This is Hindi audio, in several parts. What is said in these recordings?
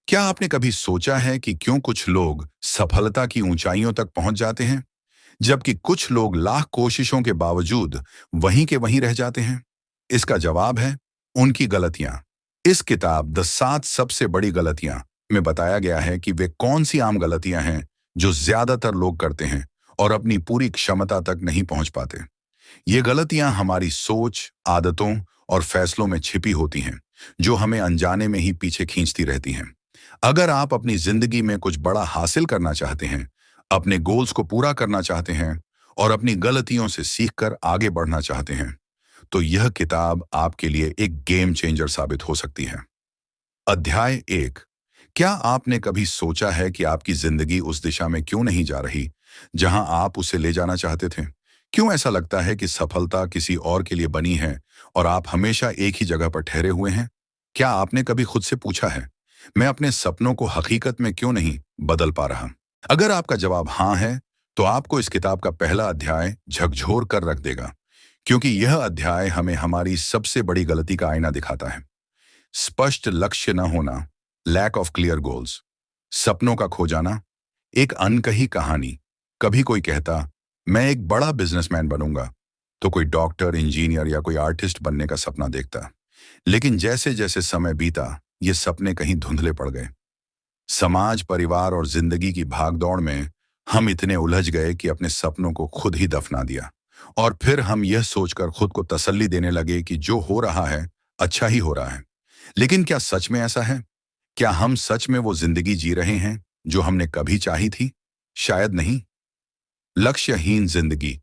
क्या आपने कभी सोचा है कि क्यों कुछ लोग सफलता की ऊंचाइयों तक पहुंच जाते हैं, जबकि कुछ लोग लाख कोशिशों के बावजूद वहीं के वहीं रह जाते हैं? इसका जवाब है उनकी गलतियां। इस किताब द 7 सबसे बड़ी गलतियां में बताया गया है कि वे कौन सी आम गलतियां हैं जो ज्यादातर लोग करते हैं और अपनी पूरी क्षमता तक नहीं पहुंच पाते। ये गलतियां हमारी सोच, आदतों और फैसलों में छिपी होती हैं, जो हमें अनजाने में ही पीछे खींचती रहती हैं। अगर आप अपनी जिंदगी में कुछ बड़ा हासिल करना चाहते हैं, अपने गोल्स को पूरा करना चाहते हैं और अपनी गलतियों से सीखकर आगे बढ़ना चाहते हैं, तो यह किताब आपके लिए एक गेम चेंजर साबित हो सकती है। अध्याय 1। क्या आपने कभी सोचा है कि आपकी जिंदगी उस दिशा में क्यों नहीं जा रही जहां आप उसे ले जाना चाहते थे? क्यों ऐसा लगता है कि सफलता किसी और के लिए बनी है और आप हमेशा एक ही जगह पर ठहरे हुए हैं? क्या आपने कभी खुद से पूछा है, मैं अपने सपनों को हकीकत में क्यों नहीं बदल पा रहा? अगर आपका जवाब हाँ है, तो आपको इस किताब का पहला अध्याय झकझोर कर रख देगा, क्योंकि यह अध्याय हमें हमारी सबसे बड़ी गलती का आईना दिखाता है। स्पष्ट लक्ष्य न होना, लैक ऑफ क्लियर गोल्स, सपनों का खो जाना। एक अनकही कहानी। कभी कोई कहता, मैं एक बड़ा बिजनेसमैन बनूंगा, तो कोई डॉक्टर, इंजीनियर या कोई आर्टिस्ट बनने का सपना देखता। लेकिन जैसे जैसे समय बीता, ये सपने कहीं धुंधले पड़ गए। समाज, परिवार और जिंदगी की भागदौड़ में हम इतने उलझ गए कि अपने सपनों को खुद ही दफना दिया। और फिर हम यह सोचकर खुद को तसल्ली देने लगे कि जो हो रहा है अच्छा ही हो रहा है। लेकिन क्या सच में ऐसा है? क्या हम सच में वो जिंदगी जी रहे हैं जो हमने कभी चाही थी? शायद नहीं। लक्ष्यहीन जिंदगी।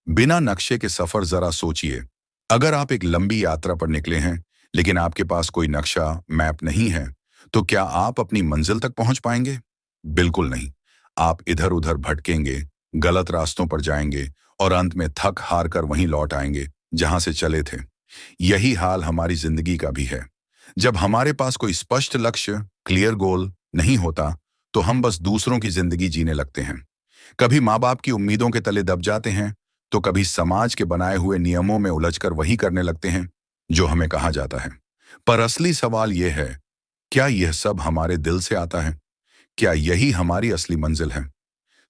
बिना नक्शे के सफर जरा सोचिए। अगर आप एक लंबी यात्रा पर निकले हैं, लेकिन आपके पास कोई नक्शा, मैप नहीं है, तो क्या आप अपनी मंजिल तक पहुंच पाएंगे? बिल्कुल नहीं। आप इधर उधर भटकेंगे, गलत रास्तों पर जाएंगे और अंत में थक हार कर वहीं लौट आएंगे जहां से चले थे। यही हाल हमारी जिंदगी का भी है। जब हमारे पास कोई स्पष्ट लक्ष्य, क्लियर गोल नहीं होता, तो हम बस दूसरों की जिंदगी जीने लगते हैं। कभी माँ बाप की उम्मीदों के तले दब जाते हैं, तो कभी समाज के बनाए हुए नियमों में उलझकर वही करने लगते हैं जो हमें कहा जाता है। पर असली सवाल यह है, क्या यह सब हमारे दिल से आता है? क्या यही हमारी असली मंजिल है?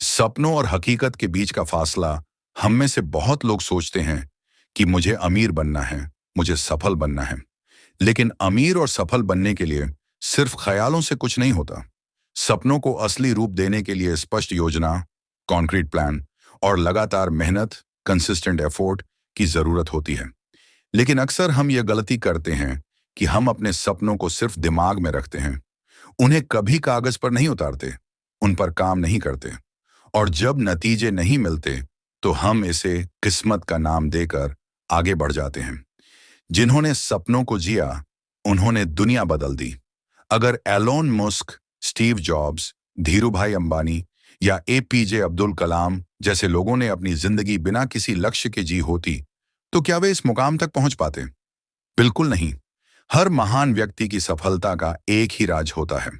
सपनों और हकीकत के बीच का फासला। हम में से बहुत लोग सोचते हैं कि मुझे अमीर बनना है, मुझे सफल बनना है। लेकिन अमीर और सफल बनने के लिए सिर्फ ख्यालों से कुछ नहीं होता। सपनों को असली रूप देने के लिए स्पष्ट योजना, कॉन्क्रीट प्लान और लगातार मेहनत, कंसिस्टेंट एफर्ट की जरूरत होती है। लेकिन अक्सर हम यह गलती करते हैं कि हम अपने सपनों को सिर्फ दिमाग में रखते हैं, उन्हें कभी कागज पर नहीं उतारते, उन पर काम नहीं करते। और जब नतीजे नहीं मिलते, तो हम इसे किस्मत का नाम देकर आगे बढ़ जाते हैं। जिन्होंने सपनों को जिया, उन्होंने दुनिया बदल दी। अगर Elon Musk, Steve Jobs, Dhirubhai Ambani या एपीजे अब्दुल कलाम जैसे लोगों ने अपनी जिंदगी बिना किसी लक्ष्य के जी होती, तो क्या वे इस मुकाम तक पहुंच पाते? बिल्कुल नहीं। हर महान व्यक्ति की सफलता का एक ही राज होता है।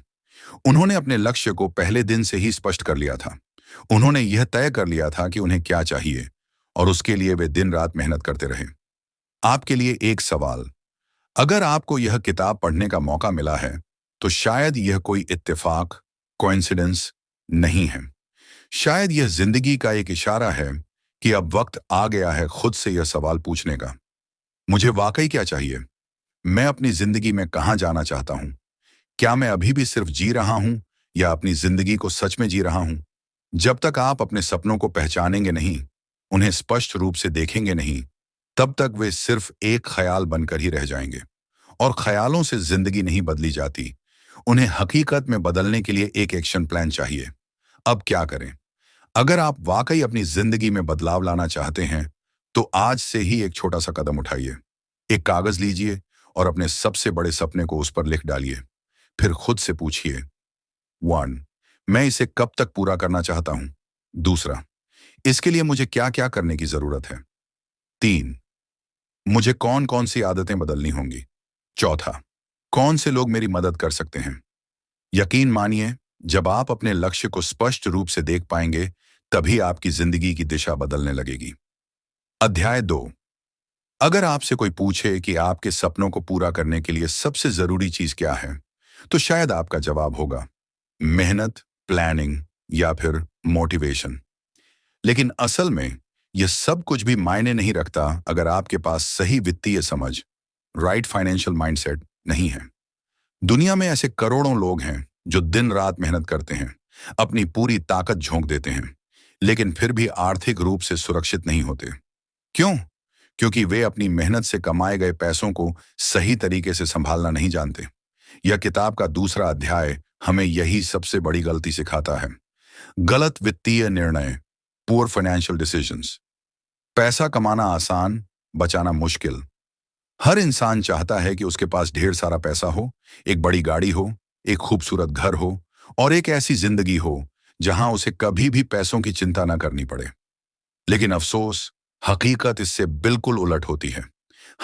उन्होंने अपने लक्ष्य को पहले दिन से ही स्पष्ट कर लिया था। उन्होंने यह तय कर लिया था कि उन्हें क्या चाहिए, और उसके लिए वे दिन रात मेहनत करते रहे। आपके लिए एक सवाल। अगर आपको यह किताब पढ़ने का मौका मिला है, तो शायद यह कोई इत्तेफाक, कोइंसिडेंस नहीं है। शायद यह जिंदगी का एक इशारा है कि अब वक्त आ गया है खुद से यह सवाल पूछने का, मुझे वाकई क्या चाहिए? मैं अपनी जिंदगी में कहां जाना चाहता हूं? क्या मैं अभी भी सिर्फ जी रहा हूं या अपनी जिंदगी को सच में जी रहा हूं? जब तक आप अपने सपनों को पहचानेंगे नहीं, उन्हें स्पष्ट रूप से देखेंगे नहीं, तब तक वे सिर्फ एक ख्याल बनकर ही रह जाएंगे। और ख्यालों से जिंदगी नहीं बदली जाती। उन्हें हकीकत में बदलने के लिए एक एक्शन प्लान चाहिए। अब क्या करें? अगर आप वाकई अपनी जिंदगी में बदलाव लाना चाहते हैं, तो आज से ही एक छोटा सा कदम उठाइए। एक कागज लीजिए और अपने सबसे बड़े सपने को उस पर लिख डालिए। फिर खुद से पूछिए, 1, मैं इसे कब तक पूरा करना चाहता हूं? दूसरा, इसके लिए मुझे क्या क्या करने की जरूरत है? 3, मुझे कौन कौन सी आदतें बदलनी होंगी? चौथा, कौन से लोग मेरी मदद कर सकते हैं? यकीन मानिए, जब आप अपने लक्ष्य को स्पष्ट रूप से देख पाएंगे, तभी आपकी जिंदगी की दिशा बदलने लगेगी। अध्याय 2। अगर आपसे कोई पूछे कि आपके सपनों को पूरा करने के लिए सबसे जरूरी चीज क्या है, तो शायद आपका जवाब होगा मेहनत, प्लानिंग या फिर मोटिवेशन। लेकिन असल में यह सब कुछ भी मायने नहीं रखता अगर आपके पास सही वित्तीय समझ, राइट फाइनेंशियल माइंडसेट नहीं है। दुनिया में ऐसे करोड़ों लोग हैं जो दिन रात मेहनत करते हैं, अपनी पूरी ताकत झोंक देते हैं, लेकिन फिर भी आर्थिक रूप से सुरक्षित नहीं होते। क्यों? क्योंकि वे अपनी मेहनत से कमाए गए पैसों को सही तरीके से संभालना नहीं जानते। यह किताब का दूसरा अध्याय हमें यही सबसे बड़ी गलती सिखाता है। गलत वित्तीय निर्णय, पुअर फाइनेंशियल डिसीजंस। पैसा कमाना आसान, बचाना मुश्किल। हर इंसान चाहता है कि उसके पास ढेर सारा पैसा हो, एक बड़ी गाड़ी हो, एक खूबसूरत घर हो और एक ऐसी जिंदगी हो जहां उसे कभी भी पैसों की चिंता ना करनी पड़े। लेकिन अफसोस, हकीकत इससे बिल्कुल उलट होती है।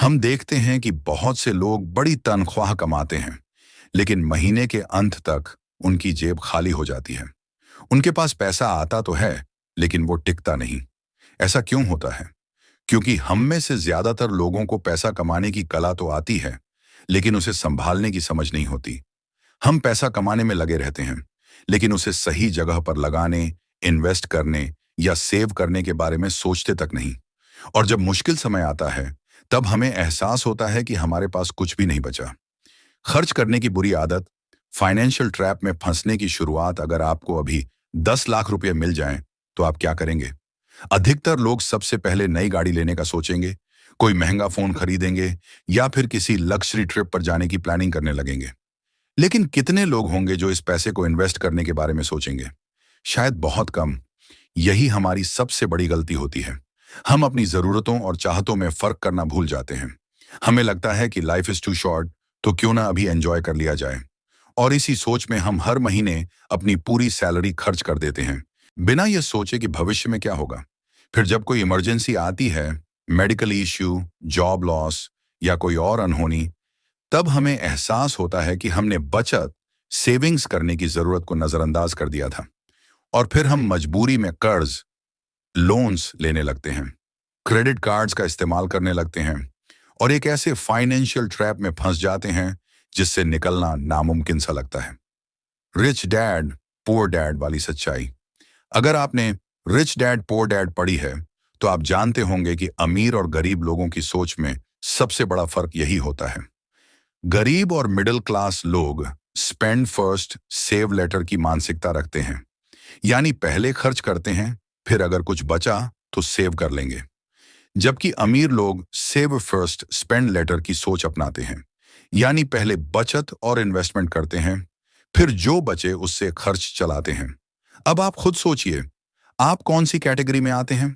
हम देखते हैं कि बहुत से लोग बड़ी तनख्वाह कमाते हैं, लेकिन महीने के अंत तक उनकी जेब खाली हो जाती है। उनके पास पैसा आता तो है, लेकिन वो टिकता नहीं। ऐसा क्यों होता है? क्योंकि हम में से ज्यादातर लोगों को पैसा कमाने की कला तो आती है, लेकिन उसे संभालने की समझ नहीं होती। हम पैसा कमाने में लगे रहते हैं, लेकिन उसे सही जगह पर लगाने, इन्वेस्ट करने या सेव करने के बारे में सोचते तक नहीं। और जब मुश्किल समय आता है, तब हमें एहसास होता है कि हमारे पास कुछ भी नहीं बचा। खर्च करने की बुरी आदत, फाइनेंशियल ट्रैप में फंसने की शुरुआत। अगर आपको अभी 10 लाख रुपए मिल जाएं, तो आप क्या करेंगे? अधिकतर लोग सबसे पहले नई गाड़ी लेने का सोचेंगे, कोई महंगा फोन खरीदेंगे या फिर किसी लग्जरी ट्रिप पर जाने की प्लानिंग करने लगेंगे। लेकिन कितने लोग होंगे जो इस पैसे को इन्वेस्ट करने के बारे में सोचेंगे? शायद बहुत कम। यही हमारी सबसे बड़ी गलती होती है। हम अपनी जरूरतों और चाहतों में फर्क करना भूल जाते हैं। हमें लगता है कि लाइफ इज टू शॉर्ट, तो क्यों ना अभी एंजॉय कर लिया जाए। और इसी सोच में हम हर महीने अपनी पूरी सैलरी खर्च कर देते हैं, बिना यह सोचे कि भविष्य में क्या होगा। फिर जब कोई इमरजेंसी आती है, मेडिकल इश्यू, जॉब लॉस या कोई और अनहोनी, तब हमें एहसास होता है कि हमने बचत, सेविंग्स करने की जरूरत को नजरअंदाज कर दिया था। और फिर हम मजबूरी में कर्ज, लोन्स लेने लगते हैं, क्रेडिट कार्ड्स का इस्तेमाल करने लगते हैं और एक ऐसे फाइनेंशियल ट्रैप में फंस जाते हैं जिससे निकलना नामुमकिन सा लगता है। रिच डैड पुअर डैड वाली सच्चाई। अगर आपने रिच डैड पुअर डैड पढ़ी है, तो आप जानते होंगे कि अमीर और गरीब लोगों की सोच में सबसे बड़ा फर्क यही होता है। गरीब और मिडिल क्लास लोग स्पेंड फर्स्ट सेव लेटर की मानसिकता रखते हैं, यानी पहले खर्च करते हैं, फिर अगर कुछ बचा तो सेव कर लेंगे। जबकि अमीर लोग सेव फर्स्ट स्पेंड लेटर की सोच अपनाते हैं, यानी पहले बचत और इन्वेस्टमेंट करते हैं, फिर जो बचे उससे खर्च चलाते हैं। अब आप खुद सोचिए, आप कौन सी कैटेगरी में आते हैं?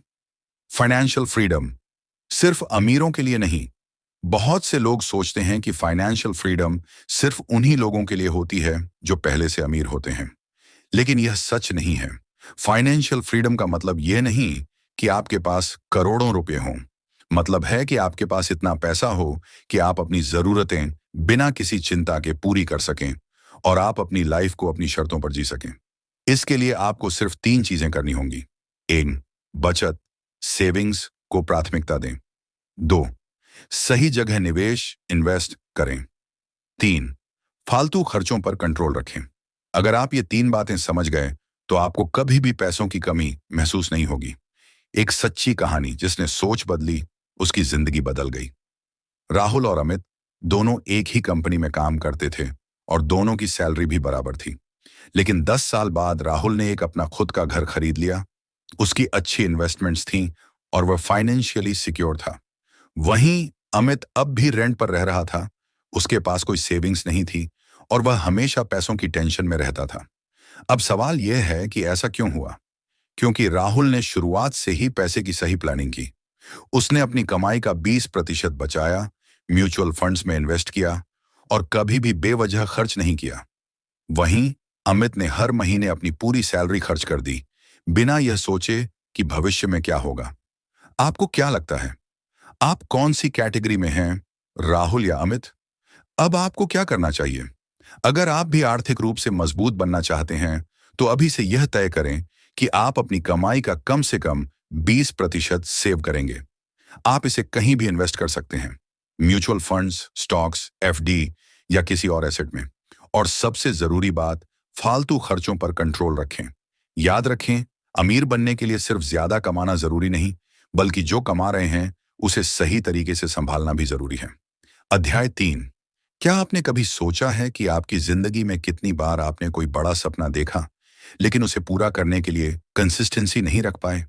फाइनेंशियल फ्रीडम सिर्फ अमीरों के लिए नहीं। बहुत से लोग सोचते हैं कि फाइनेंशियल फ्रीडम सिर्फ उन्हीं लोगों के लिए होती है जो पहले से अमीर होते हैं, लेकिन यह सच नहीं है। फाइनेंशियल फ्रीडम का मतलब यह नहीं कि आपके पास करोड़ों रुपए हों। मतलब है कि आपके पास इतना पैसा हो कि आप अपनी जरूरतें बिना किसी चिंता के पूरी कर सकें और आप अपनी लाइफ को अपनी शर्तों पर जी सकें। इसके लिए आपको सिर्फ 3 चीजें करनी होंगी। 1, बचत, सेविंग्स को प्राथमिकता दें। 2, सही जगह निवेश, इन्वेस्ट करें। 3, फालतू खर्चों पर कंट्रोल रखें। अगर आप ये 3 बातें समझ गए, तो आपको कभी भी पैसों की कमी महसूस नहीं होगी। एक सच्ची कहानी जिसने सोच बदली, उसकी जिंदगी बदल गई। राहुल और अमित दोनों एक ही कंपनी में काम करते थे और दोनों की सैलरी भी बराबर थी। लेकिन 10 साल बाद राहुल ने एक अपना खुद का घर खरीद लिया। उसकी अच्छी इन्वेस्टमेंट्स थीं और वह फाइनेंशियली सिक्योर था। वहीं अमित अब भी रेंट पर रह रहा था। उसके पास कोई सेविंग्स नहीं थी और वह हमेशा पैसों की टेंशन में रहता था। अब सवाल यह है कि ऐसा क्यों हुआ? क्योंकि राहुल ने शुरुआत से ही पैसे की सही प्लानिंग की। उसने अपनी कमाई का 20% बचाया, म्यूचुअल फंड्स में इन्वेस्ट किया और कभी भी बेवजह खर्च नहीं किया। वहीं अमित ने हर महीने अपनी पूरी सैलरी खर्च कर दी, बिना यह सोचे कि भविष्य में क्या होगा। आपको क्या लगता है, आप कौन सी कैटेगरी में हैं, राहुल या अमित? अब आपको क्या करना चाहिए? अगर आप भी आर्थिक रूप से मजबूत बनना चाहते हैं, तो अभी से यह तय करें कि आप अपनी कमाई का कम से कम 20% सेव करेंगे। आप इसे कहीं भी इन्वेस्ट कर सकते हैं, म्यूचुअल फंड्स, स्टॉक्स, एफडी या किसी और एसेट में। और सबसे जरूरी बात, फालतू खर्चों पर कंट्रोल रखें। याद रखें, अमीर बनने के लिए सिर्फ ज्यादा कमाना जरूरी नहीं, बल्कि जो कमा रहे हैं उसे सही तरीके से संभालना भी जरूरी है। अध्याय 3। क्या आपने कभी सोचा है कि आपकी जिंदगी में कितनी बार आपने कोई बड़ा सपना देखा, लेकिन उसे पूरा करने के लिए कंसिस्टेंसी नहीं रख पाए?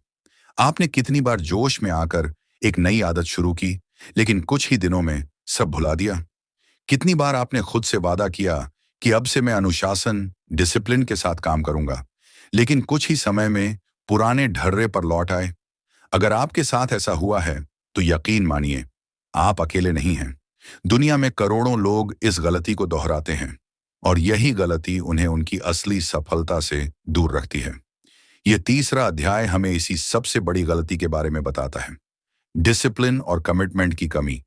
आपने कितनी बार जोश में आकर एक नई आदत शुरू की, लेकिन कुछ ही दिनों में सब भुला दिया? कितनी बार आपने खुद से वादा किया कि अब से मैं अनुशासन, डिसिप्लिन के साथ काम करूंगा, लेकिन कुछ ही समय में पुराने ढर्रे पर लौट आए? अगर आपके साथ ऐसा हुआ है, तो यकीन मानिए, आप अकेले नहीं हैं। दुनिया में करोड़ों लोग इस गलती को दोहराते हैं, और यही गलती उन्हें उनकी असली सफलता से दूर रखती है। यह तीसरा अध्याय हमें इसी सबसे बड़ी गलती के बारे में बताता है। डिसिप्लिन और कमिटमेंट की कमी।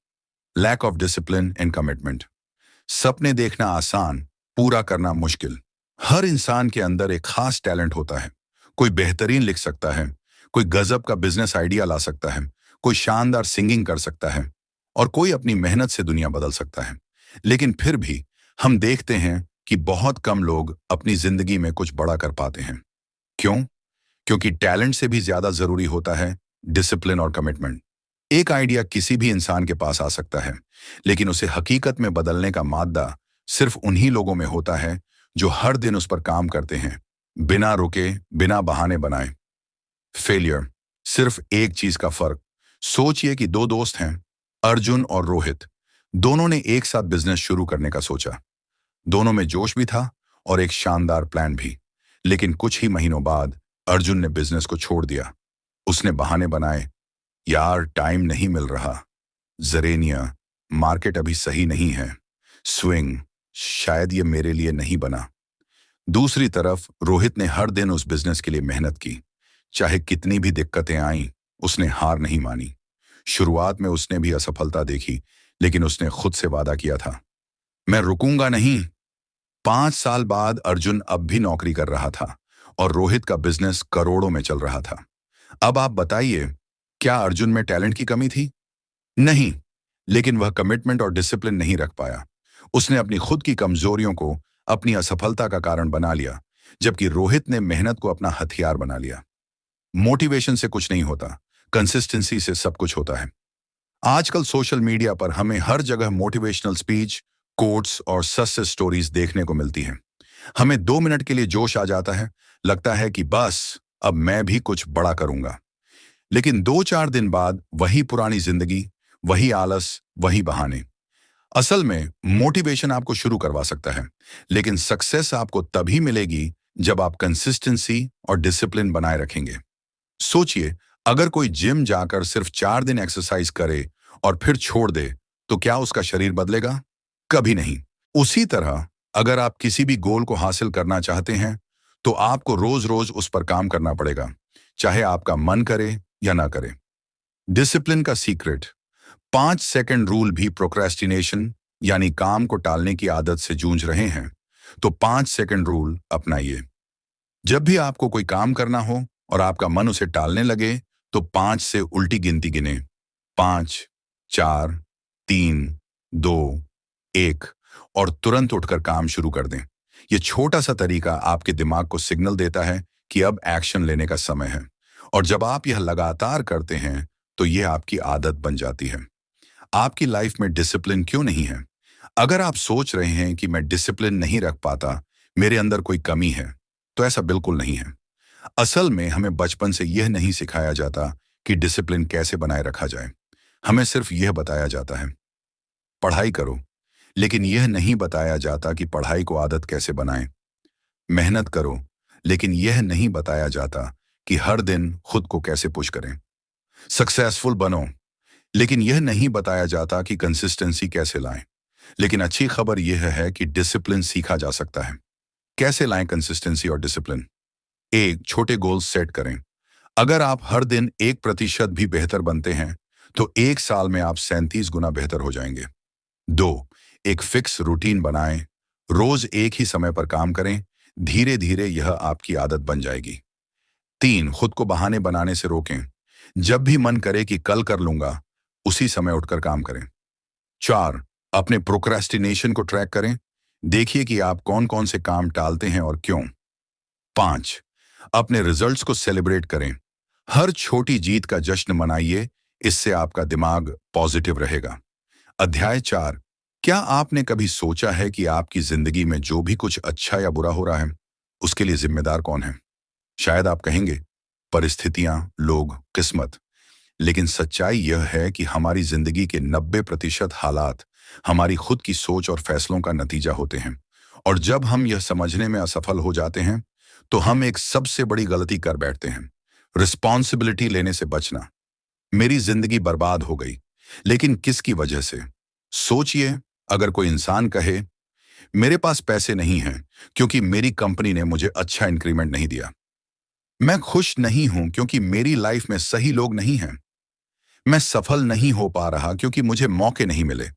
Lack of discipline and commitment. सपने देखना आसान, पूरा करना मुश्किल। हर इंसान के अंदर एक खास टैलेंट होता है। कोई बेहतरीन लिख सकता है, कोई गजब का बिजनेस आइडिया ला सकता है, कोई शानदार सिंगिंग कर सकता है, और कोई अपनी मेहनत से दुनिया बदल सकता है। लेकिन फिर भी हम देखते हैं कि बहुत कम लोग अपनी जिंदगी में कुछ बड़ा कर पाते हैं। क्यों? क्योंकि टैलेंट से भी ज्यादा जरूरी होता है डिसिप्लिन और कमिटमेंट। एक आइडिया किसी भी इंसान के पास आ सकता है, लेकिन उसे हकीकत में बदलने का मादा सिर्फ उन्हीं लोगों में होता है जो हर दिन उस पर काम करते हैं, बिना रुके, बिना बहाने बनाए। फेलियर। सिर्फ एक चीज का फर्क। सोचिए कि दो दोस्त हैं, अर्जुन और रोहित। दोनों ने एक साथ बिजनेस शुरू करने का सोचा। दोनों में जोश भी था और एक शानदार प्लान भी। लेकिन कुछ ही महीनों बाद अर्जुन ने बिजनेस को छोड़ दिया। उसने बहाने बनाए, यार टाइम नहीं मिल रहा, जरेनिया, मार्केट अभी सही नहीं है, स्विंग, शायद ये मेरे लिए नहीं बना। दूसरी तरफ रोहित ने हर दिन उस बिजनेस के लिए मेहनत की। चाहे कितनी भी दिक्कतें आईं, उसने हार नहीं मानी। शुरुआत में उसने भी असफलता देखी, लेकिन उसने खुद से वादा किया था, मैं रुकूंगा नहीं। 5 साल बाद अर्जुन अब भी नौकरी कर रहा था और रोहित का बिजनेस करोड़ों में चल रहा था। अब आप बताइए, क्या अर्जुन में टैलेंट की कमी थी? नहीं, लेकिन वह कमिटमेंट और डिसिप्लिन नहीं रख पाया। उसने अपनी खुद की कमजोरियों को अपनी असफलता का कारण बना लिया, जबकि रोहित ने मेहनत को अपना हथियार बना लिया। मोटिवेशन से कुछ नहीं होता, कंसिस्टेंसी से सब कुछ होता है। आजकल सोशल मीडिया पर हमें हर जगह मोटिवेशनल स्पीच, कोट्स और सक्सेस स्टोरीज देखने को मिलती हैं। हमें 2 मिनट के लिए जोश आ जाता है, लगता है कि बस अब मैं भी कुछ बड़ा करूंगा। लेकिन 2-4 दिन बाद वही पुरानी जिंदगी, वही आलस, वही बहाने। असल में मोटिवेशन आपको शुरू करवा सकता है, लेकिन सक्सेस आपको तभी मिलेगी जब आप कंसिस्टेंसी और डिसिप्लिन बनाए रखेंगे। सोचिए, अगर कोई जिम जाकर सिर्फ 4 दिन एक्सरसाइज करे और फिर छोड़ दे, तो क्या उसका शरीर बदलेगा? कभी नहीं। उसी तरह अगर आप किसी भी गोल को हासिल करना चाहते हैं, तो आपको रोज रोज उस पर काम करना पड़ेगा, चाहे आपका मन करे या ना करे। डिसिप्लिन का सीक्रेट। 5 सेकंड रूल भी प्रोक्रेस्टिनेशन यानी काम को टालने की आदत से जूझ रहे हैं, तो 5 सेकंड रूल अपनाइए। जब भी आपको कोई काम करना हो और आपका मन उसे टालने लगे, तो 5 से उल्टी गिनती गिने। 5, 4, 3, 2, 1 और तुरंत उठकर काम शुरू कर दें। यह छोटा सा तरीका आपके दिमाग को सिग्नल देता है कि अब एक्शन लेने का समय है। और जब आप यह लगातार करते हैं, तो यह आपकी आदत बन जाती है। आपकी लाइफ में डिसिप्लिन क्यों नहीं है? अगर आप सोच रहे हैं कि मैं डिसिप्लिन नहीं रख पाता, मेरे अंदर कोई कमी है, तो ऐसा बिल्कुल नहीं है। असल में हमें बचपन से यह नहीं सिखाया जाता कि डिसिप्लिन कैसे बनाए रखा जाए। हमें सिर्फ यह बताया जाता है, पढ़ाई करो, लेकिन यह नहीं बताया जाता कि पढ़ाई को आदत कैसे बनाएं। मेहनत करो, लेकिन यह नहीं बताया जाता कि हर दिन खुद को कैसे पुश करें। सक्सेसफुल बनो, लेकिन यह नहीं बताया जाता कि कंसिस्टेंसी कैसे लाएं। लेकिन अच्छी खबर यह है कि डिसिप्लिन सीखा जा सकता है। कैसे लाएं कंसिस्टेंसी और डिसिप्लिन? एक, छोटे गोल्स सेट करें। अगर आप हर दिन 1% भी बेहतर बनते हैं, तो 1 साल में आप 37 गुना बेहतर हो जाएंगे। 2, एक फिक्स रूटीन बनाएं। रोज एक ही समय पर काम करें। धीरे धीरे यह आपकी आदत बन जाएगी। 3, खुद को बहाने बनाने से रोकें। जब भी मन करे कि कल कर लूंगा, उसी समय उठकर काम करें। 4, अपने प्रोक्रेस्टिनेशन को ट्रैक करें। देखिए कि आप कौन कौन से काम टालते हैं और क्यों। 5. अपने रिजल्ट्स को सेलिब्रेट करें। हर छोटी जीत का जश्न मनाइए, इससे आपका दिमाग पॉजिटिव रहेगा। अध्याय 4. क्या आपने कभी सोचा है कि आपकी जिंदगी में जो भी कुछ अच्छा या बुरा हो रहा है, उसके लिए जिम्मेदार कौन है? शायद आप कहेंगे, परिस्थितियां, लोग, किस्मत। लेकिन सच्चाई यह है कि हमारी जिंदगी के 90% हालात हमारी खुद की सोच और फैसलों का नतीजा होते हैं। और जब हम यह समझने में असफल हो जाते हैं, तो हम एक सबसे बड़ी गलती कर बैठते हैं, रिस्पॉन्सिबिलिटी लेने से बचना। मेरी जिंदगी बर्बाद हो गई, लेकिन किसकी वजह से? सोचिए, अगर कोई इंसान कहे, मेरे पास पैसे नहीं हैं क्योंकि मेरी कंपनी ने मुझे अच्छा इंक्रीमेंट नहीं दिया। मैं खुश नहीं हूं क्योंकि मेरी लाइफ में सही लोग नहीं हैं। मैं सफल नहीं हो पा रहा क्योंकि मुझे मौके नहीं मिले।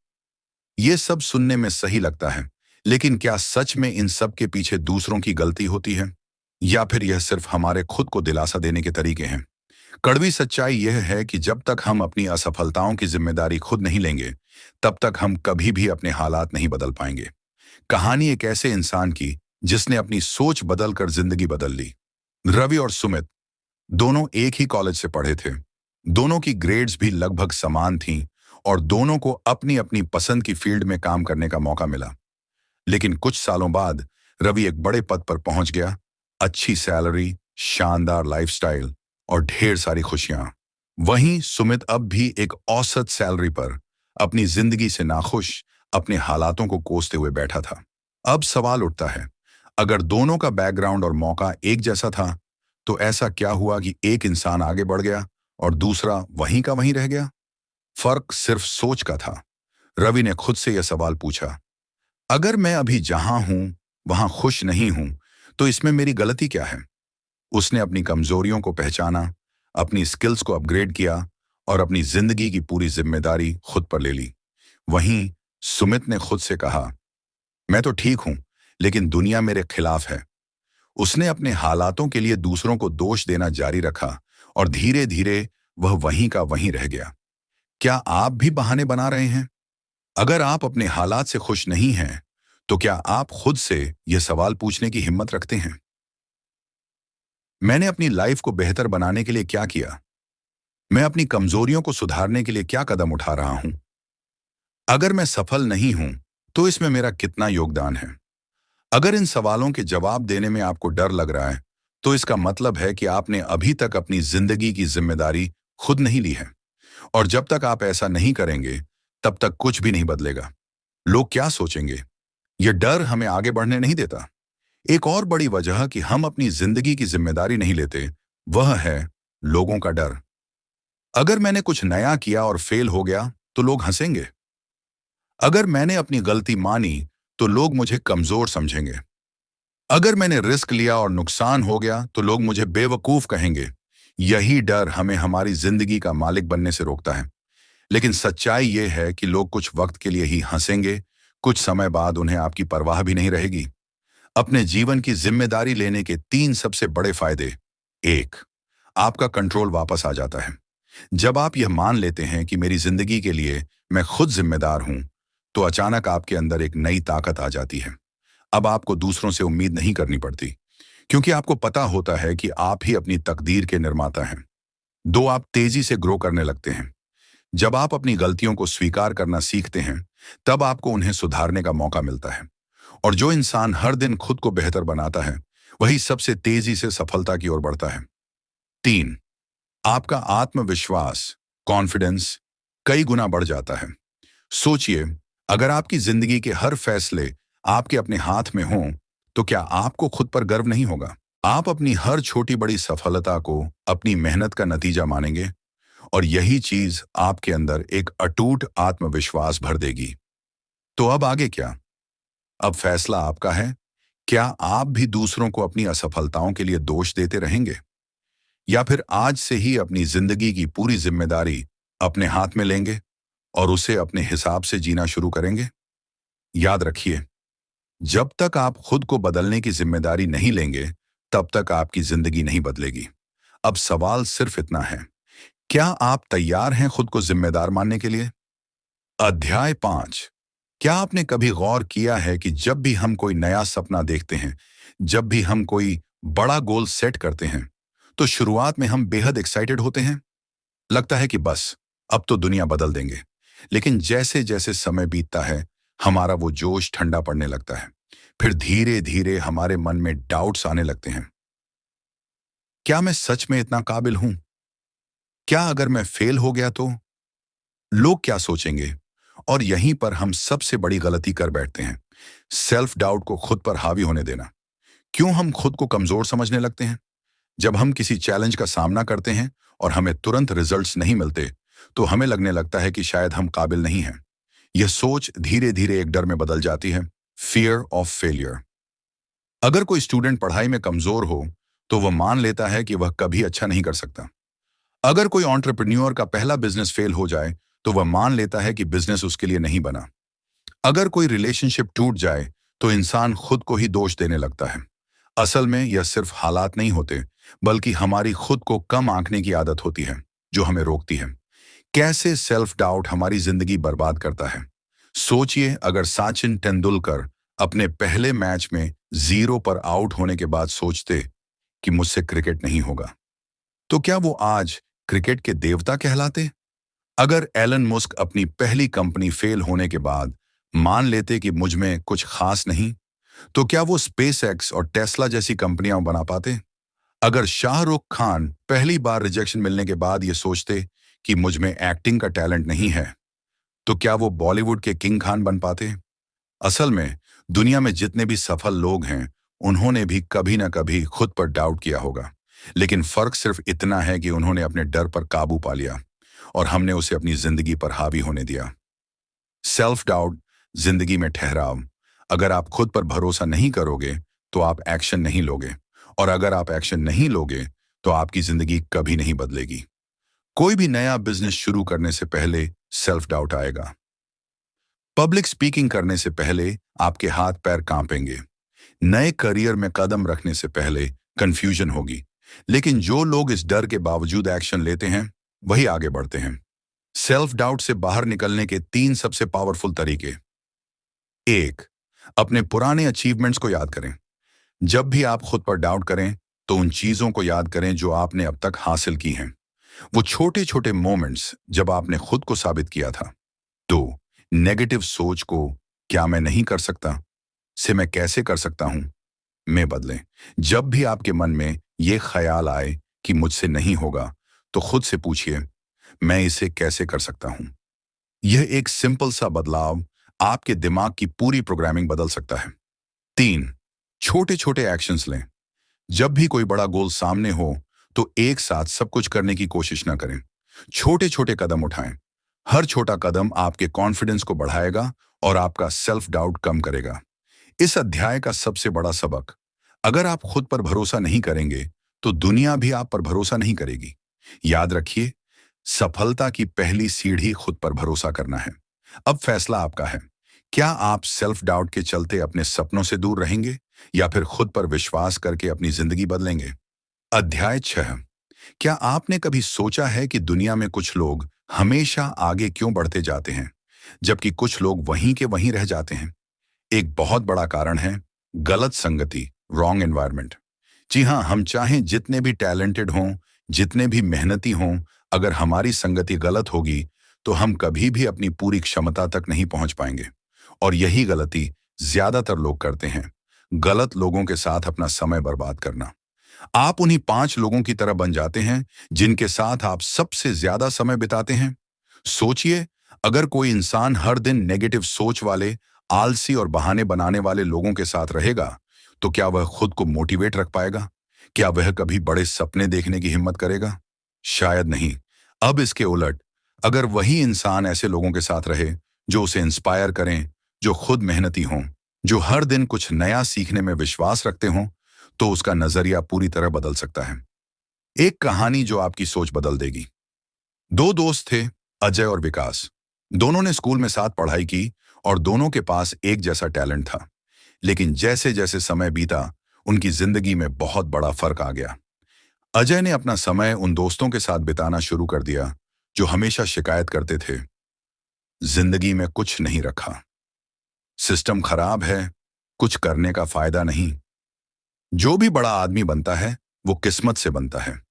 ये सब सुनने में सही लगता है, लेकिन क्या सच में इन सब के पीछे दूसरों की गलती होती है? या फिर यह सिर्फ हमारे खुद को दिलासा देने के तरीके हैं? कड़वी सच्चाई यह है कि जब तक हम अपनी असफलताओं की जिम्मेदारी खुद नहीं लेंगे, तब तक हम कभी भी अपने हालात नहीं बदल पाएंगे। कहानी एक ऐसे इंसान की जिसने अपनी सोच बदलकर जिंदगी बदल ली। रवि और सुमित दोनों एक ही कॉलेज से पढ़े थे। दोनों की ग्रेड्स भी लगभग समान थीं और दोनों को अपनी अपनी पसंद की फील्ड में काम करने का मौका मिला। लेकिन कुछ सालों बाद रवि एक बड़े पद पर पहुंच गया। अच्छी सैलरी, शानदार लाइफस्टाइल और ढेर सारी खुशियां। वहीं सुमित अब भी एक औसत सैलरी पर अपनी जिंदगी से नाखुश, अपने हालातों को कोसते हुए बैठा था। अब सवाल उठता है, अगर दोनों का बैकग्राउंड और मौका एक जैसा था, तो ऐसा क्या हुआ कि एक इंसान आगे बढ़ गया और दूसरा वहीं का वहीं रह गया? फर्क सिर्फ सोच का था। रवि ने खुद से यह सवाल पूछा, अगर मैं अभी जहां हूं वहां खुश नहीं हूं, तो इसमें मेरी गलती क्या है? उसने अपनी कमजोरियों को पहचाना, अपनी स्किल्स को अपग्रेड किया और अपनी जिंदगी की पूरी जिम्मेदारी खुद पर ले ली। वहीं सुमित ने खुद से कहा, मैं तो ठीक हूं, लेकिन दुनिया मेरे खिलाफ है। उसने अपने हालातों के लिए दूसरों को दोष देना जारी रखा और धीरे धीरे वह वहीं का वहीं रह गया। क्या आप भी बहाने बना रहे हैं? अगर आप अपने हालात से खुश नहीं हैं, तो क्या आप खुद से यह सवाल पूछने की हिम्मत रखते हैं, मैंने अपनी लाइफ को बेहतर बनाने के लिए क्या किया? मैं अपनी कमजोरियों को सुधारने के लिए क्या कदम उठा रहा हूं? अगर मैं सफल नहीं हूं, तो इसमें मेरा कितना योगदान है? अगर इन सवालों के जवाब देने में आपको डर लग रहा है, तो इसका मतलब है कि आपने अभी तक अपनी जिंदगी की जिम्मेदारी खुद नहीं ली है। और जब तक आप ऐसा नहीं करेंगे, तब तक कुछ भी नहीं बदलेगा। लोग क्या सोचेंगे, यह डर हमें आगे बढ़ने नहीं देता। एक और बड़ी वजह कि हम अपनी जिंदगी की जिम्मेदारी नहीं लेते, वह है लोगों का डर। अगर मैंने कुछ नया किया और फेल हो गया, तो लोग हंसेंगे। अगर मैंने अपनी गलती मानी, तो लोग मुझे कमजोर समझेंगे। अगर मैंने रिस्क लिया और नुकसान हो गया, तो लोग मुझे बेवकूफ कहेंगे। यही डर हमें हमारी जिंदगी का मालिक बनने से रोकता है। लेकिन सच्चाई यह है कि लोग कुछ वक्त के लिए ही हंसेंगे, कुछ समय बाद उन्हें आपकी परवाह भी नहीं रहेगी। अपने जीवन की जिम्मेदारी लेने के 3 सबसे बड़े फायदे। 1. आपका कंट्रोल वापस आ जाता है। जब आप यह मान लेते हैं कि मेरी जिंदगी के लिए मैं खुद जिम्मेदार हूं, तो अचानक आपके अंदर एक नई ताकत आ जाती है। अब आपको दूसरों से उम्मीद नहीं करनी पड़ती, क्योंकि आपको पता होता है कि आप ही अपनी तकदीर के निर्माता हैं। 2. आप तेजी से ग्रो करने लगते हैं। जब आप अपनी गलतियों को स्वीकार करना सीखते हैं, तब आपको उन्हें सुधारने का मौका मिलता है। और जो इंसान हर दिन खुद को बेहतर बनाता है, वही सबसे तेजी से सफलता की ओर बढ़ता है। 3. आपका आत्मविश्वास, कॉन्फिडेंस कई गुना बढ़ जाता है। सोचिए, अगर आपकी जिंदगी के हर फैसले आपके अपने हाथ में हों, तो क्या आपको खुद पर गर्व नहीं होगा? आप अपनी हर छोटी बड़ी सफलता को अपनी मेहनत का नतीजा मानेंगे और यही चीज आपके अंदर एक अटूट आत्मविश्वास भर देगी। तो अब आगे क्या? अब फैसला आपका है। क्या आप भी दूसरों को अपनी असफलताओं के लिए दोष देते रहेंगे, या फिर आज से ही अपनी जिंदगी की पूरी जिम्मेदारी अपने हाथ में लेंगे और उसे अपने हिसाब से जीना शुरू करेंगे? याद रखिए, जब तक आप खुद को बदलने की जिम्मेदारी नहीं लेंगे, तब तक आपकी जिंदगी नहीं बदलेगी। अब सवाल सिर्फ इतना है, क्या आप तैयार हैं खुद को जिम्मेदार मानने के लिए? अध्याय 5. क्या आपने कभी गौर किया है कि जब भी हम कोई नया सपना देखते हैं, जब भी हम कोई बड़ा गोल सेट करते हैं, तो शुरुआत में हम बेहद एक्साइटेड होते हैं। लगता है कि बस अब तो दुनिया बदल देंगे। लेकिन जैसे जैसे समय बीतता है, हमारा वो जोश ठंडा पड़ने लगता है। फिर धीरे धीरे हमारे मन में डाउट्स आने लगते हैं। क्या मैं सच में इतना काबिल हूं? क्या अगर मैं फेल हो गया तो लोग क्या सोचेंगे? और यहीं पर हम सबसे बड़ी गलती कर बैठते हैं, सेल्फ डाउट को खुद पर हावी होने देना। क्यों हम खुद को कमजोर समझने लगते हैं? जब हम किसी चैलेंज का सामना करते हैं और हमें तुरंत रिजल्ट्स नहीं मिलते, तो हमें लगने लगता है कि शायद हम काबिल नहीं हैं। यह सोच धीरे धीरे एक डर में बदल जाती है, फियर ऑफ फेलियर। अगर कोई स्टूडेंट पढ़ाई में कमजोर हो, तो वह मान लेता है कि वह कभी अच्छा नहीं कर सकता। अगर कोई एंटरप्रेन्योर का पहला बिजनेस फेल हो जाए, तो वह मान लेता है कि बिजनेस उसके लिए नहीं बना। अगर कोई रिलेशनशिप टूट जाए, तो इंसान खुद को ही दोष देने लगता है। असल में यह सिर्फ हालात नहीं होते, बल्कि हमारी खुद को कम आंकने की आदत होती है, जो हमें रोकती है। कैसे सेल्फ डाउट हमारी जिंदगी बर्बाद करता है। सोचिए, अगर सचिन तेंदुलकर अपने पहले मैच में 0 पर आउट होने के बाद सोचते कि मुझसे क्रिकेट नहीं होगा, तो क्या वो आज क्रिकेट के देवता कहलाते? अगर एलन मुस्क अपनी पहली कंपनी फेल होने के बाद मान लेते कि मुझ में कुछ खास नहीं, तो क्या वो स्पेसएक्स और टेस्ला जैसी कंपनियां बना पाते? अगर शाहरुख खान पहली बार रिजेक्शन मिलने के बाद ये सोचते कि मुझ में एक्टिंग का टैलेंट नहीं है, तो क्या वो बॉलीवुड के किंग खान बन पाते? असल में दुनिया में जितने भी सफल लोग हैं, उन्होंने भी कभी ना कभी खुद पर डाउट किया होगा। लेकिन फर्क सिर्फ इतना है कि उन्होंने अपने डर पर काबू पा लिया और हमने उसे अपनी जिंदगी पर हावी होने दिया। सेल्फ डाउट जिंदगी में ठहराव। अगर आप खुद पर भरोसा नहीं करोगे, तो आप एक्शन नहीं लोगे, और अगर आप एक्शन नहीं लोगे, तो आपकी जिंदगी कभी नहीं बदलेगी। कोई भी नया बिजनेस शुरू करने से पहले सेल्फ डाउट आएगा। पब्लिक स्पीकिंग करने से पहले आपके हाथ पैर कांपेंगे। नए करियर में कदम रखने से पहले कंफ्यूजन होगी। लेकिन जो लोग इस डर के बावजूद एक्शन लेते हैं, वही आगे बढ़ते हैं। सेल्फ डाउट से बाहर निकलने के 3 सबसे पावरफुल तरीके। 1, अपने पुराने अचीवमेंट्स को याद करें। जब भी आप खुद पर डाउट करें, तो उन चीजों को याद करें जो आपने अब तक हासिल की हैं। वो छोटे छोटे मोमेंट्स जब आपने खुद को साबित किया था। 2, नेगेटिव सोच को क्या मैं नहीं कर सकता से मैं कैसे कर सकता हूं में बदलें। जब भी आपके मन में ये ख्याल आए कि मुझसे नहीं होगा, तो खुद से पूछिए, मैं इसे कैसे कर सकता हूं। यह एक सिंपल सा बदलाव आपके दिमाग की पूरी प्रोग्रामिंग बदल सकता है। 3, छोटे छोटे एक्शंस लें। जब भी कोई बड़ा गोल सामने हो, तो एक साथ सब कुछ करने की कोशिश ना करें। छोटे छोटे कदम उठाएं। हर छोटा कदम आपके कॉन्फिडेंस को बढ़ाएगा और आपका सेल्फ डाउट कम करेगा। इस अध्याय का सबसे बड़ा सबक, अगर आप खुद पर भरोसा नहीं करेंगे, तो दुनिया भी आप पर भरोसा नहीं करेगी। याद रखिए, सफलता की पहली सीढ़ी खुद पर भरोसा करना है। अब फैसला आपका है। क्या आप सेल्फ डाउट के चलते अपने सपनों से दूर रहेंगे, या फिर खुद पर विश्वास करके अपनी जिंदगी बदलेंगे? अध्याय 6, क्या आपने कभी सोचा है कि दुनिया में कुछ लोग हमेशा आगे क्यों बढ़ते जाते हैं, जबकि कुछ लोग वहीं के वहीं रह जाते हैं? एक बहुत बड़ा कारण है गलत संगति, रॉन्ग एनवायरनमेंट। जी हाँ, हम चाहें जितने भी टैलेंटेड हों, जितने भी मेहनती हों, अगर हमारी संगति गलत होगी, तो हम कभी भी अपनी पूरी क्षमता तक नहीं पहुंच पाएंगे। और यही गलती ज्यादातर लोग करते हैं, गलत लोगों के साथ अपना समय बर्बाद करना। आप उन्हीं 5 लोगों की तरह बन जाते हैं जिनके साथ आप सबसे ज्यादा समय बिताते हैं। सोचिए, अगर कोई इंसान हर दिन नेगेटिव सोच वाले, आलसी और बहाने बनाने वाले लोगों के साथ रहेगा, तो क्या वह खुद को मोटिवेट रख पाएगा? क्या वह कभी बड़े सपने देखने की हिम्मत करेगा? शायद नहीं। अब इसके उलट, अगर वही इंसान ऐसे लोगों के साथ रहे जो उसे इंस्पायर करें, जो खुद मेहनती हों, जो हर दिन कुछ नया सीखने में विश्वास रखते हों, तो उसका नजरिया पूरी तरह बदल सकता है। एक कहानी जो आपकी सोच बदल देगी। 2 दोस्त थे, अजय और विकास। दोनों ने स्कूल में साथ पढ़ाई की और दोनों के पास एक जैसा टैलेंट था। लेकिन जैसे जैसे समय बीता, उनकी जिंदगी में बहुत बड़ा फर्क आ गया। अजय ने अपना समय उन दोस्तों के साथ बिताना शुरू कर दिया जो हमेशा शिकायत करते थे, जिंदगी में कुछ नहीं रखा। सिस्टम खराब है, कुछ करने का फायदा नहीं। जो भी बड़ा आदमी बनता है वो किस्मत से बनता है।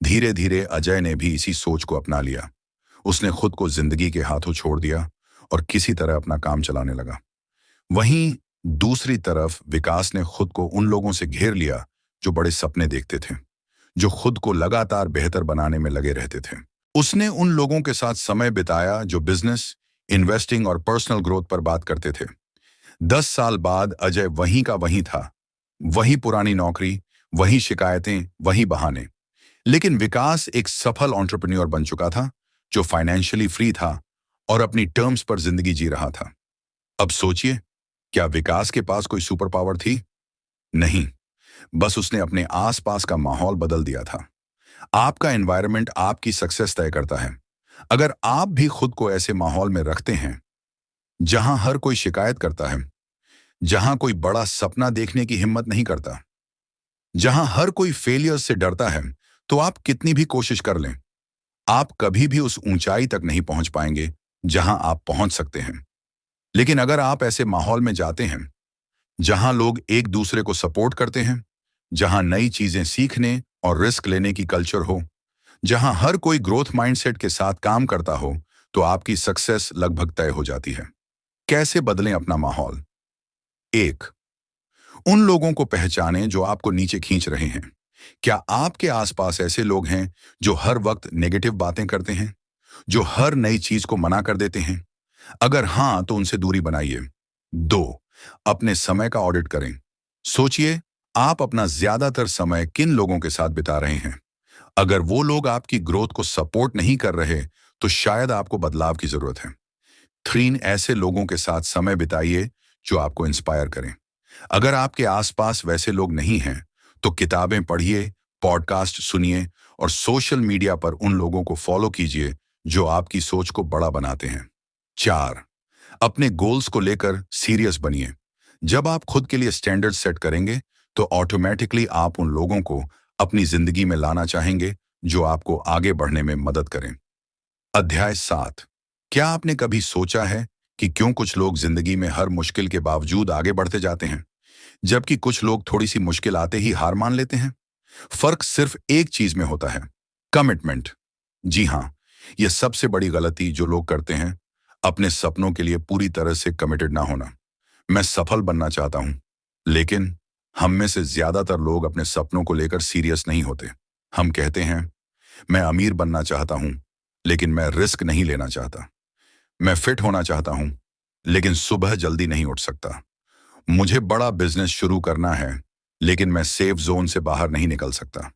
धीरे धीरे अजय ने भी इसी सोच को अपना लिया। उसने खुद को जिंदगी के हाथों छोड़ दिया और किसी तरह अपना काम चलाने लगा। वहीं दूसरी तरफ विकास ने खुद को उन लोगों से घेर लिया जो बड़े सपने देखते थे, जो खुद को लगातार बेहतर बनाने में लगे रहते थे। उसने उन लोगों के साथ समय बिताया जो बिजनेस, इन्वेस्टिंग और पर्सनल ग्रोथ पर बात करते थे। 10 साल बाद अजय वहीं का वहीं था। वही पुरानी नौकरी, वही शिकायतें, वही बहाने। लेकिन विकास एक सफल एंटरप्रेन्योर बन चुका था, जो फाइनेंशियली फ्री था और अपनी टर्म्स पर जिंदगी जी रहा था। अब सोचिए, क्या विकास के पास कोई सुपर पावर थी? नहीं, बस उसने अपने आसपास का माहौल बदल दिया था। आपका एनवायरनमेंट आपकी सक्सेस तय करता है। अगर आप भी खुद को ऐसे माहौल में रखते हैं जहां हर कोई शिकायत करता है, जहां कोई बड़ा सपना देखने की हिम्मत नहीं करता, जहां हर कोई फेलियर से डरता है, तो आप कितनी भी कोशिश कर लें, आप कभी भी उस ऊंचाई तक नहीं पहुंच पाएंगे जहां आप पहुंच सकते हैं। लेकिन अगर आप ऐसे माहौल में जाते हैं जहां लोग एक दूसरे को सपोर्ट करते हैं, जहां नई चीजें सीखने और रिस्क लेने की कल्चर हो, जहां हर कोई ग्रोथ माइंडसेट के साथ काम करता हो, तो आपकी सक्सेस लगभग तय हो जाती है। कैसे बदलें अपना माहौल? एक, उन लोगों को पहचानें जो आपको नीचे खींच रहे हैं। क्या आपके आसपास ऐसे लोग हैं जो हर वक्त नेगेटिव बातें करते हैं, जो हर नई चीज को मना कर देते हैं? अगर हां, तो उनसे दूरी बनाइए। दो, अपने समय का ऑडिट करें। सोचिए, आप अपना ज्यादातर समय किन लोगों के साथ बिता रहे हैं? अगर वो लोग आपकी ग्रोथ को सपोर्ट नहीं कर रहे, तो शायद आपको बदलाव की जरूरत है। 3, ऐसे लोगों के साथ समय बिताइए जो आपको इंस्पायर करें। अगर आपके आसपास वैसे लोग नहीं हैं, तो किताबें पढ़िए, पॉडकास्ट सुनिए और सोशल मीडिया पर उन लोगों को फॉलो कीजिए जो आपकी सोच को बड़ा बनाते हैं। 4, अपने गोल्स को लेकर सीरियस बनिए। जब आप खुद के लिए स्टैंडर्ड सेट करेंगे, तो ऑटोमेटिकली आप उन लोगों को अपनी जिंदगी में लाना चाहेंगे जो आपको आगे बढ़ने में मदद करें। अध्याय 7, क्या आपने कभी सोचा है कि क्यों कुछ लोग जिंदगी में हर मुश्किल के बावजूद आगे बढ़ते जाते हैं, जबकि कुछ लोग थोड़ी सी मुश्किल आते ही हार मान लेते हैं? फर्क सिर्फ एक चीज में होता है, कमिटमेंट। जी हाँ, यह सबसे बड़ी गलती जो लोग करते हैं, अपने सपनों के लिए पूरी तरह से कमिटेड ना होना। मैं सफल बनना चाहता हूं, लेकिन हम में से ज्यादातर लोग अपने सपनों को लेकर सीरियस नहीं होते। हम कहते हैं, मैं अमीर बनना चाहता हूं, लेकिन मैं रिस्क नहीं लेना चाहता। मैं फिट होना चाहता हूं, लेकिन सुबह जल्दी नहीं उठ सकता। मुझे बड़ा बिजनेस शुरू करना है, लेकिन मैं सेफ जोन से बाहर नहीं निकल सकता।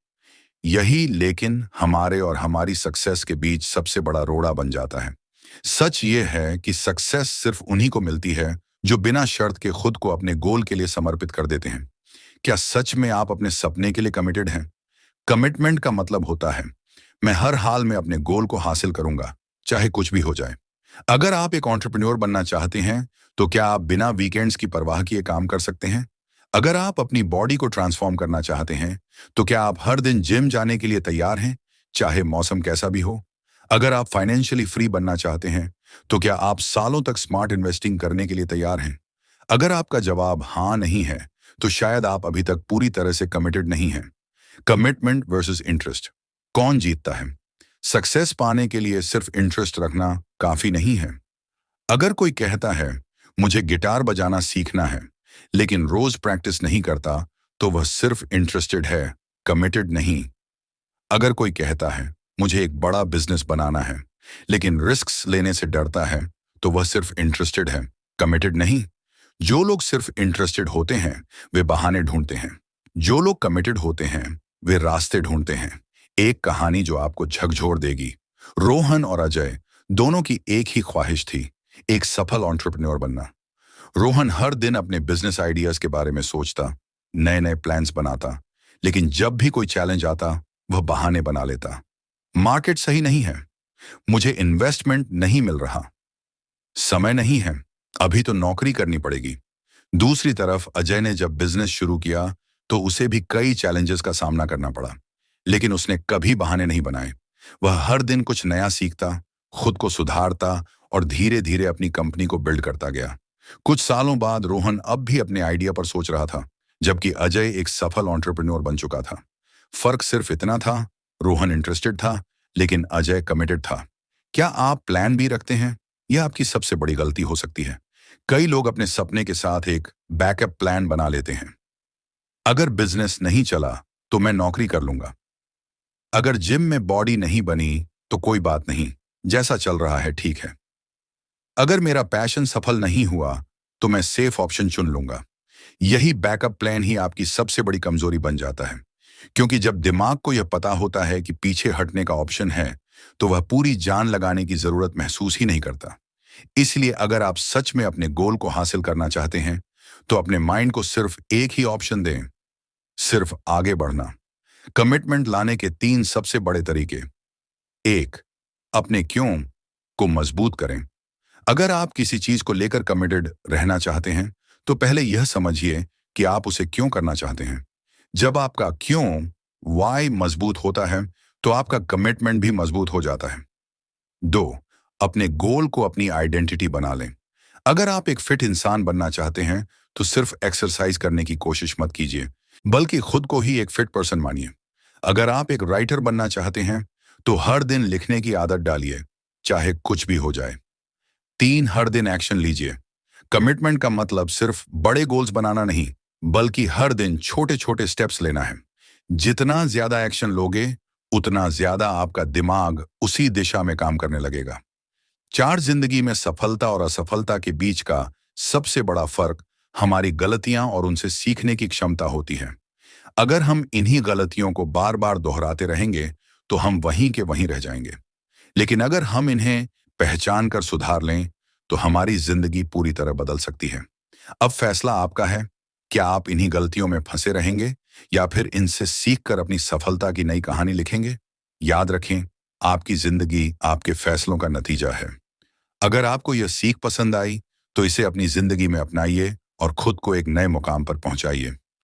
यही लेकिन हमारे और हमारी सक्सेस के बीच सबसे बड़ा रोड़ा बन जाता है। सच ये है कि सक्सेस सिर्फ उन्हीं को मिलती है जो बिना शर्त के खुद को अपने गोल के लिए समर्पित कर देते हैं। क्या सच में आप अपने सपने के लिए कमिटेड हैं? कमिटमेंट का मतलब होता है, मैं हर हाल में अपने गोल को हासिल करूंगा, चाहे कुछ भी हो जाए। अगर आप एक एंटरप्रेन्योर बनना चाहते हैं, तो क्या आप बिना वीकेंड्स की परवाह किए काम कर सकते हैं? अगर आप अपनी बॉडी को ट्रांसफॉर्म करना चाहते हैं, तो क्या आप हर दिन जिम जाने के लिए तैयार हैं, चाहे मौसम कैसा भी हो? अगर आप फाइनेंशियली फ्री बनना चाहते हैं, तो क्या आप सालों तक स्मार्ट इन्वेस्टिंग करने के लिए तैयार हैं? अगर आपका जवाब हाँ नहीं है, तो शायद आप अभी तक पूरी तरह से कमिटेड नहीं हैं। कमिटमेंट वर्सेस इंटरेस्ट, कौन जीतता है? सक्सेस पाने के लिए सिर्फ इंटरेस्ट रखना काफी नहीं है। अगर कोई कहता है, मुझे गिटार बजाना सीखना है, लेकिन रोज प्रैक्टिस नहीं करता, तो वह सिर्फ इंटरेस्टेड है, कमिटेड नहीं। अगर कोई कहता है, मुझे एक बड़ा बिजनेस बनाना है, लेकिन रिस्क्स लेने से डरता है, तो वह सिर्फ इंटरेस्टेड है, कमिटेड नहीं। जो लोग सिर्फ इंटरेस्टेड होते हैं, वे बहाने ढूंढते हैं। जो लोग कमिटेड होते हैं, वे रास्ते ढूंढते हैं। एक कहानी जो आपको झकझोर देगी। रोहन और अजय दोनों की एक ही ख्वाहिश थी, एक सफल एंटरप्रेन्योर बनना। रोहन हर दिन अपने बिजनेस आइडियाज के बारे में सोचता, नए नए प्लान्स बनाता, लेकिन जब भी कोई चैलेंज आता, वह बहाने बना लेता। मार्केट सही नहीं है, मुझे इन्वेस्टमेंट नहीं मिल रहा, समय नहीं है, अभी तो नौकरी करनी पड़ेगी। दूसरी तरफ अजय ने जब बिजनेस शुरू किया, तो उसे भी कई चैलेंजेस का सामना करना पड़ा, लेकिन उसने कभी बहाने नहीं बनाए। वह हर दिन कुछ नया सीखता, खुद को सुधारता और धीरे धीरे अपनी कंपनी को बिल्ड करता गया। कुछ सालों बाद रोहन अब भी अपने आइडिया पर सोच रहा था, जबकि अजय एक सफल एंटरप्रेन्योर बन चुका था। फर्क सिर्फ इतना था, रोहन इंटरेस्टेड था, लेकिन अजय कमिटेड था। क्या आप प्लान भी रखते हैं? यह आपकी सबसे बड़ी गलती हो सकती है। कई लोग अपने सपने के साथ एक बैकअप प्लान बना लेते हैं। अगर बिजनेस नहीं चला तो मैं नौकरी कर लूंगा। अगर जिम में बॉडी नहीं बनी तो कोई बात नहीं, जैसा चल रहा है ठीक है। अगर मेरा पैशन सफल नहीं हुआ तो मैं सेफ ऑप्शन चुन लूंगा। यही बैकअप प्लान ही आपकी सबसे बड़ी कमजोरी बन जाता है, क्योंकि जब दिमाग को यह पता होता है कि पीछे हटने का ऑप्शन है, तो वह पूरी जान लगाने की जरूरत महसूस ही नहीं करता। इसलिए अगर आप सच में अपने गोल को हासिल करना चाहते हैं, तो अपने माइंड को सिर्फ एक ही ऑप्शन दें, सिर्फ आगे बढ़ना। कमिटमेंट लाने के 3 सबसे बड़े तरीके। 1, अपने क्यों को मजबूत करें। अगर आप किसी चीज को लेकर कमिटेड रहना चाहते हैं, तो पहले यह समझिए कि आप उसे क्यों करना चाहते हैं। जब आपका क्यों, वाई मजबूत होता है, तो आपका कमिटमेंट भी मजबूत हो जाता है। 2, अपने गोल को अपनी आइडेंटिटी बना लें। अगर आप एक फिट इंसान बनना चाहते हैं, तो सिर्फ एक्सरसाइज करने की कोशिश मत कीजिए, बल्कि खुद को ही एक फिट पर्सन मानिए। अगर आप एक राइटर बनना चाहते हैं, तो हर दिन लिखने की आदत डालिए, चाहे कुछ भी हो जाए। 3, हर दिन एक्शन लीजिए। कमिटमेंट का मतलब सिर्फ बड़े गोल्स बनाना नहीं, बल्कि हर दिन छोटे छोटे स्टेप्स लेना है। जितना ज्यादा एक्शन लोगे, उतना ज्यादा आपका दिमाग उसी दिशा में काम करने लगेगा। 4, जिंदगी में सफलता और असफलता के बीच का सबसे बड़ा फर्क हमारी गलतियां और उनसे सीखने की क्षमता होती है। अगर हम इन्हीं गलतियों को बार बार दोहराते रहेंगे, तो हम वहीं के वहीं रह जाएंगे। लेकिन अगर हम इन्हें पहचान कर सुधार लें, तो हमारी जिंदगी पूरी तरह बदल सकती है। अब फैसला आपका है, क्या आप इन्हीं गलतियों में फंसे रहेंगे या फिर इनसे सीखकर अपनी सफलता की नई कहानी लिखेंगे? याद रखें, आपकी जिंदगी आपके फैसलों का नतीजा है। अगर आपको यह सीख पसंद आई, तो इसे अपनी जिंदगी में अपनाइए और खुद को एक नए मुकाम पर पहुंचाइए।